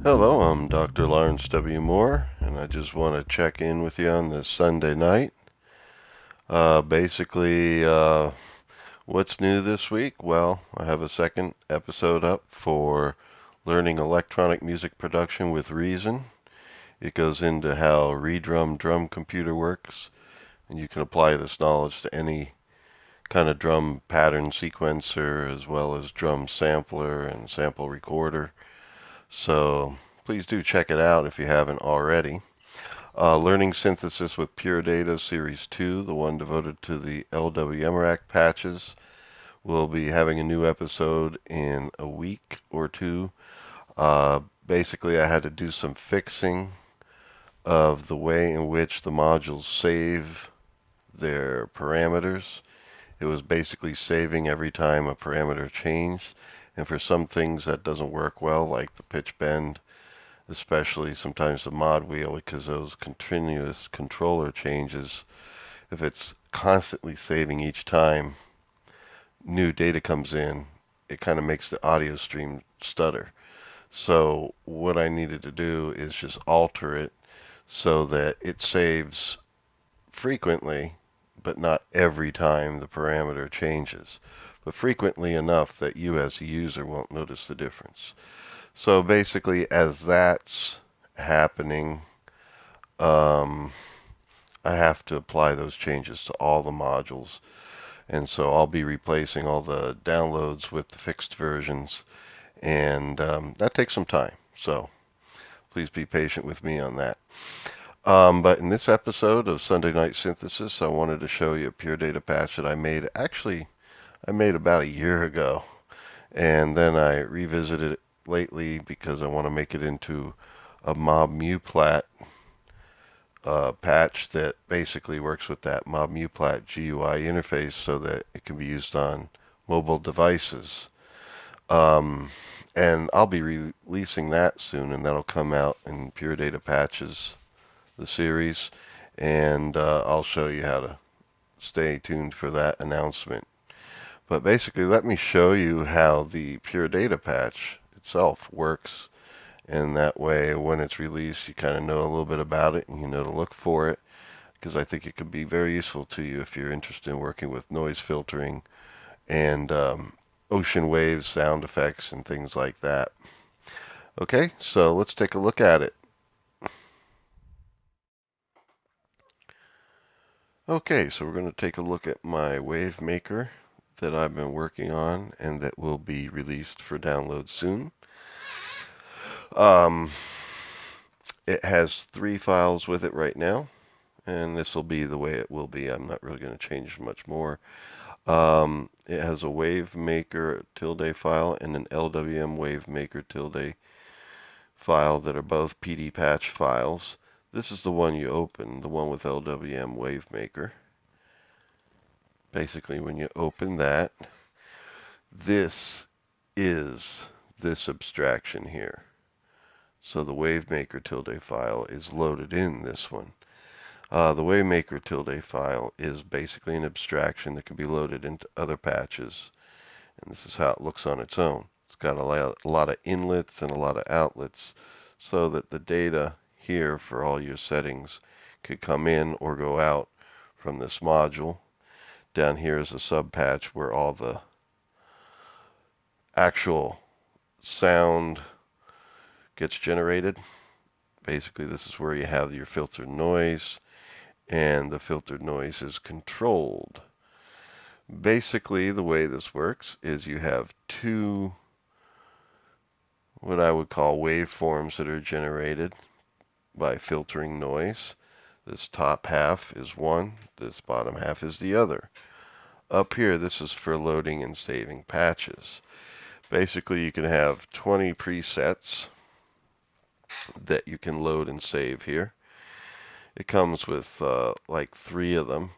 Hello, I'm Dr. Lawrence W. Moore, and I just want to check in with you on this Sunday night. Basically, what's new this week? Well, I have a second episode up for learning electronic music production with Reason. It goes into how redrum drum computer works, and you can apply this knowledge to any kind of drum pattern sequencer as well as drum sampler and sample recorder. So please do check it out if you haven't already. Learning Synthesis with Pure Data Series 2, the one devoted to the LWM rack patches, will be having a new episode in a week or two. Basically, I had to do some fixing of the way in which the modules save their parameters. It was basically saving every time a parameter changed. And for some things that doesn't work well, like the pitch bend, especially sometimes the mod wheel, because those continuous controller changes, if it's constantly saving each time new data comes in, it kind of makes the audio stream stutter. So what I needed to do is just alter it so that it saves frequently, but not every time the parameter changes, but frequently enough that you as a user won't notice the difference. So basically, as that's happening, I have to apply those changes to all the modules. And so I'll be replacing all the downloads with the fixed versions, and that takes some time. So please be patient with me on that. But in this episode of Sunday Night Synthesis, I wanted to show you a Pure Data patch that I made. Actually, I made about a year ago, and then I revisited it lately because I want to make it into a MobMuPlat patch that basically works with that MobMuPlat GUI interface so that it can be used on mobile devices. And I'll be releasing that soon, and that'll come out in Pure Data Patches, the series, and I'll show you how to stay tuned for that announcement. But basically, let me show you how the Pure Data patch itself works, and that way when it's released you kind of know a little bit about it and you know to look for it, because I think it could be very useful to you if you're interested in working with noise filtering and ocean waves, sound effects, and things like that. Okay, so let's take a look at it. Okay, so we're going to take a look at my Wavemaker that I've been working on and that will be released for download soon. It has 3 files with it right now, and this will be the way it will be. I'm not really going to change much more. It has a Wavemaker tilde file and an LWM Wavemaker tilde file that are both PD patch files. This is the one you open, the one with LWM Wavemaker. Basically, when you open that, this is this abstraction here. So the Wavemaker tilde file is loaded in this one. The Wavemaker tilde file is basically an abstraction that can be loaded into other patches, and this is how it looks on its own. It's got a lot of inlets and a lot of outlets so that the data here for all your settings could come in or go out from this module. Down here is a sub patch where all the actual sound gets generated. Basically, this is where you have your filtered noise, and the filtered noise is controlled. Basically, the way this works is you have 2 what I would call waveforms that are generated by filtering noise. This top half is one, this bottom half is the other. Up here, this is for loading and saving patches. Basically, you can have 20 presets that you can load and save here. It comes with like 3 of them.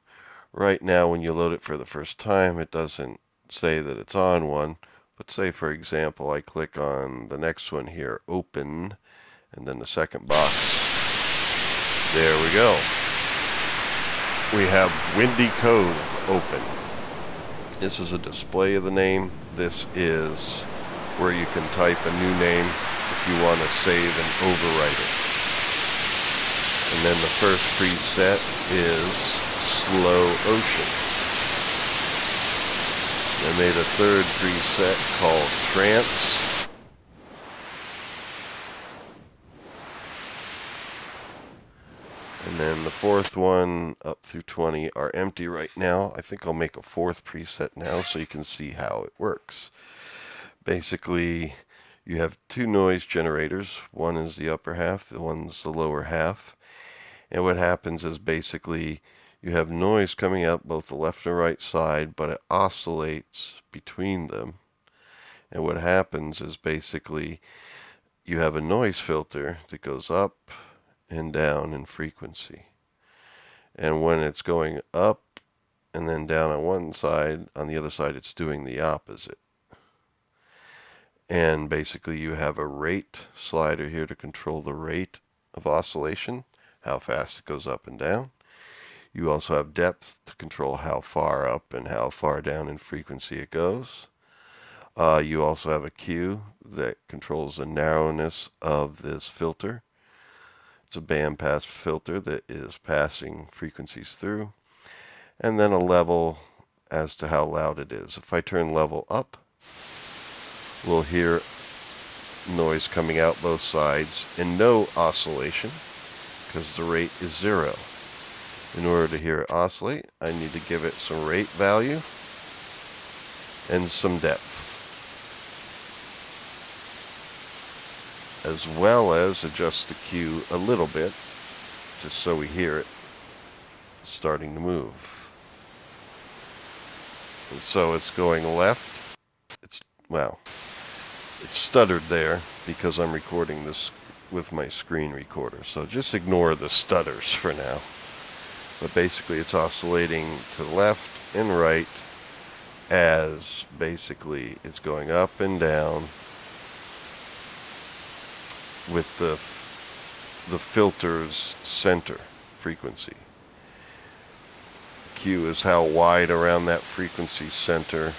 Right now, when you load it for the first time, it doesn't say that it's on one. But say, for example, I click on the next one here, open, and then the second box. There we go. We have Windy Cove open. This is a display of the name. This is where you can type a new name if you want to save and overwrite it. And then the first preset is Slow Ocean. I made a third preset called Trance. And then the fourth one up through 20 are empty right now. I think I'll make a fourth preset now so you can see how it works. Basically, you have two noise generators. One is the upper half, the one's the lower half. And what happens is basically you have noise coming out both the left and right side, but it oscillates between them. And what happens is basically you have a noise filter that goes up and down in frequency. And when it's going up and then down on one side, on the other side it's doing the opposite. And basically you have a rate slider here to control the rate of oscillation, how fast it goes up and down. You also have depth to control how far up and how far down in frequency it goes. You also have a Q that controls the narrowness of this filter. It's a bandpass filter that is passing frequencies through. And then a level as to how loud it is. If I turn level up, we'll hear noise coming out both sides and no oscillation because the rate is 0. In order to hear it oscillate, I need to give it some rate value and some depth, as well as adjust the Q a little bit, just so we hear it starting to move. And so it's going left. It's stuttered there because I'm recording this with my screen recorder. So just ignore the stutters for now. But basically it's oscillating to the left and right as basically it's going up and down with the filter's center frequency. Q is how wide around that frequency center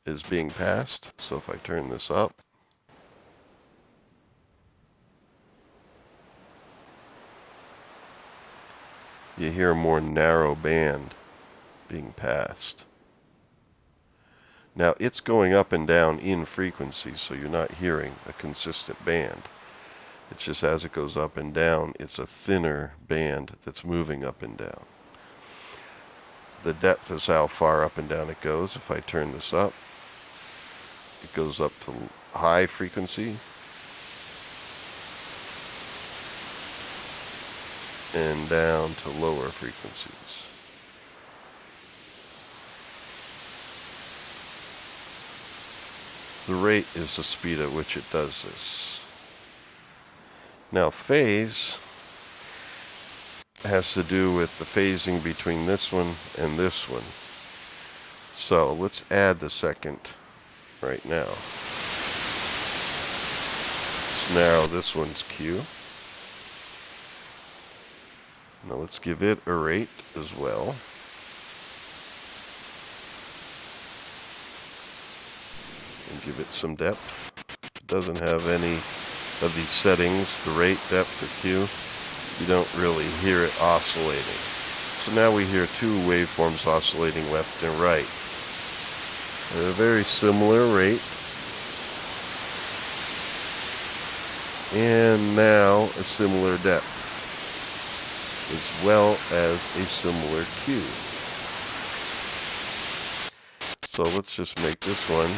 is being passed. So if I turn this up, you hear a more narrow band being passed. Now it's going up and down in frequency, so you're not hearing a consistent band. It's just as it goes up and down, it's a thinner band that's moving up and down. The depth is how far up and down it goes. If I turn this up, it goes up to high frequency and down to lower frequencies. The rate is the speed at which it does this. Now phase has to do with the phasing between this one and this one. So let's add the second right now. Let's narrow this one's Q. Now let's give it a rate as well. And give it some depth. It doesn't have any of these settings, the rate, depth, or Q. You don't really hear it oscillating. So now we hear two waveforms oscillating left and right at a very similar rate. And now a similar depth, as well as a similar Q. So let's just make this one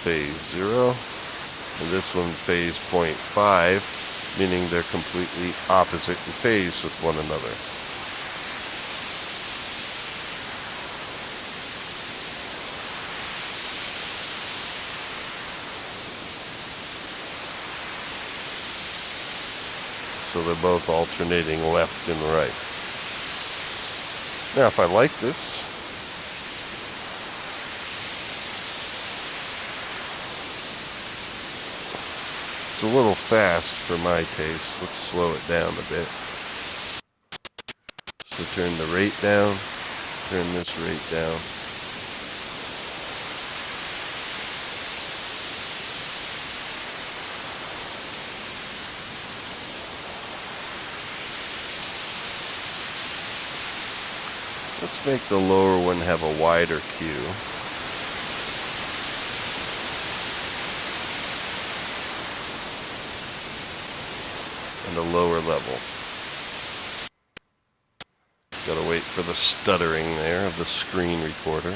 phase 0 and this one phase 0.5, meaning they're completely opposite in phase with one another. So they're both alternating left and right. Now if I like this, it's a little fast for my taste. Let's slow it down a bit. So turn the rate down, turn this rate down. Let's make the lower one have a wider cue. And a lower level. Gotta wait for the stuttering there of the screen recorder.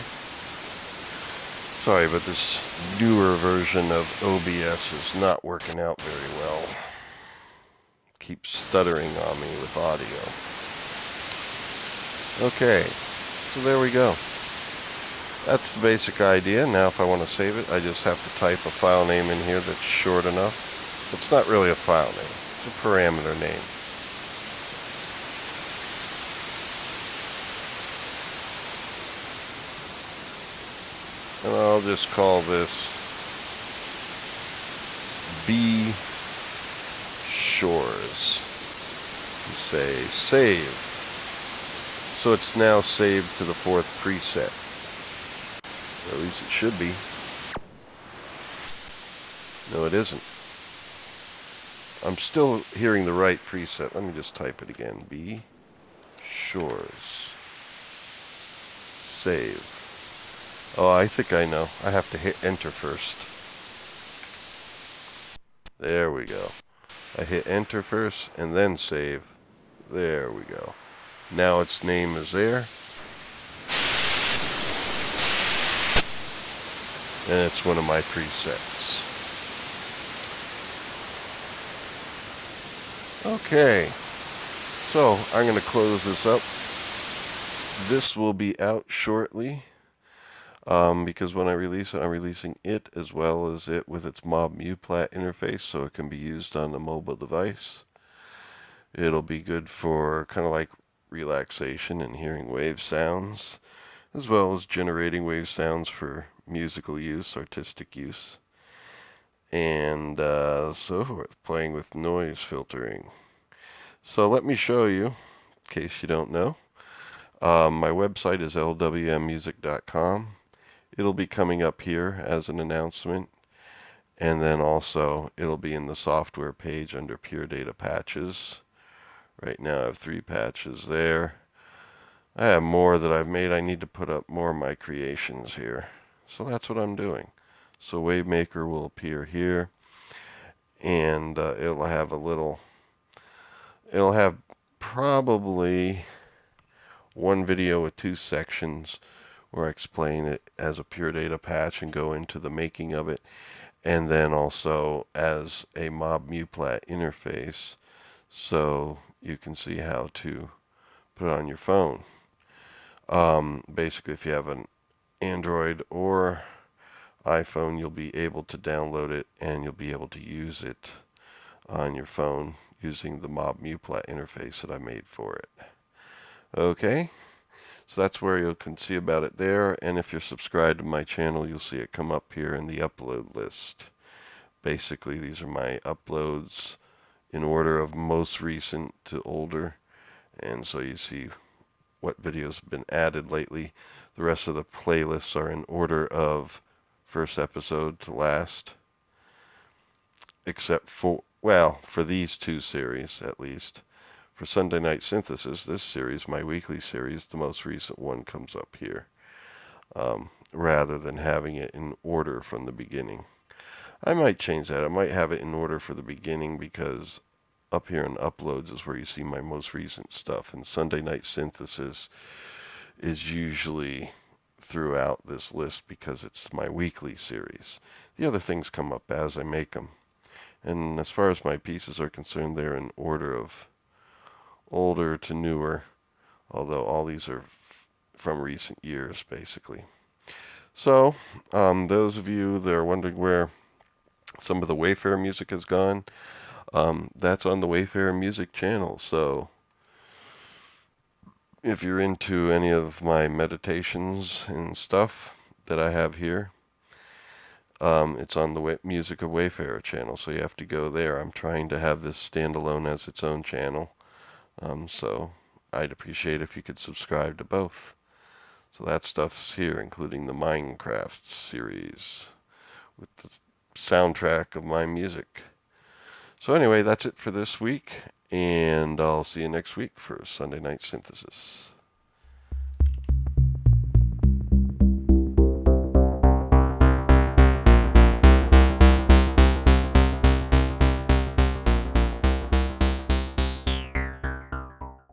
Sorry, but this newer version of OBS is not working out very well. Keeps stuttering on me with audio. Okay, so there we go. That's the basic idea. Now if I want to save it, I just have to type a file name in here that's short enough. It's not really a file name. It's a parameter name. And I'll just call this B Shores. And say save. So it's now saved to the 4th preset. Or at least it should be. No, it isn't. I'm still hearing the right preset. Let me just type it again. B Shores. Save. Oh, I think I know. I have to hit enter first. There we go. I hit enter first and then save. There we go. Now its name is there. And it's one of my presets. Okay. So, I'm going to close this up. This will be out shortly. Because when I release it, I'm releasing it as well as it with its MobMuPlat interface, so it can be used on a mobile device. It'll be good for kind of like relaxation and hearing wave sounds, as well as generating wave sounds for musical use, artistic use, and so forth, playing with noise filtering. So let me show you, in case you don't know. My website is lwmmusic.com. It'll be coming up here as an announcement, and then also it'll be in the software page under Pure Data Patches. Right now I have 3 patches there. I have more that I've made. I need to put up more of my creations here. So that's what I'm doing. So Wavemaker will appear here, and it'll have probably one video with 2 sections where I explain it as a pure data patch and go into the making of it, and then also as a MobMuPlat interface, so you can see how to put it on your phone. Basically, if you have an Android or iPhone, you'll be able to download it and you'll be able to use it on your phone using the MobMuPlat interface that I made for it. Okay. So that's where you can see about it there, and if you're subscribed to my channel, you'll see it come up here in the upload list. Basically, these are my uploads in order of most recent to older, and so you see what videos have been added lately. The rest of the playlists are in order of first episode to last, except for, well, for these 2 series at least. For Sunday Night Synthesis, this series, my weekly series, the most recent one comes up here, rather than having it in order from the beginning. I might change that. I might have it in order for the beginning, because up here in Uploads is where you see my most recent stuff, and Sunday Night Synthesis is usually throughout this list because it's my weekly series. The other things come up as I make them. And as far as my pieces are concerned, they're in order of older to newer, although all these are from recent years, basically. So, those of you that are wondering where some of the Wayfarer music has gone, that's on the Wayfarer Music channel. So, if you're into any of my meditations and stuff that I have here, it's on the Music of Wayfarer channel, so you have to go there. I'm trying to have this standalone as its own channel. So I'd appreciate if you could subscribe to both. So that stuff's here, including the Minecraft series with the soundtrack of my music. So anyway, that's it for this week, and I'll see you next week for Sunday Night Synthesis.